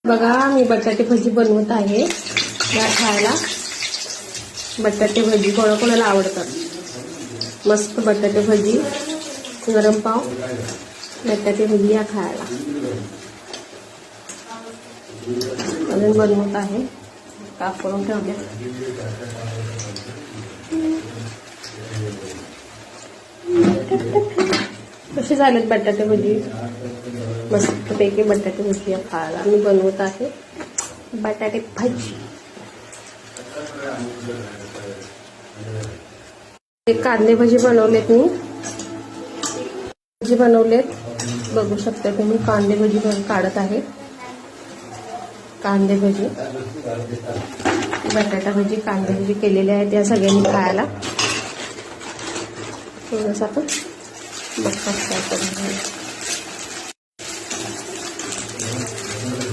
बघा मी बटाटे भजी बनवत आहे या खायला। बटाटे भजी कोणाकोणाला आवडतात। मस्त बटाटे भजी, गरम पाव, बटाटे भजी या खायला। अजून बनवत आहे, काप करून ठेवले। कसे झालेत बटाटे भजी? मस्तपैकी बटाटे भजी खायला मी बनवत आहे बटाटे भजी। एक कांदे भजी बनवलेत मी, भजी बनवलेत बघू शकता तुम्ही। कांदे भजी काढत आहे, कांदे भजी, बटाटा भजी, कांदे भजी केलेले आहेत या सगळ्यांनी खायला। थोडंसं आपण बघतात काय करून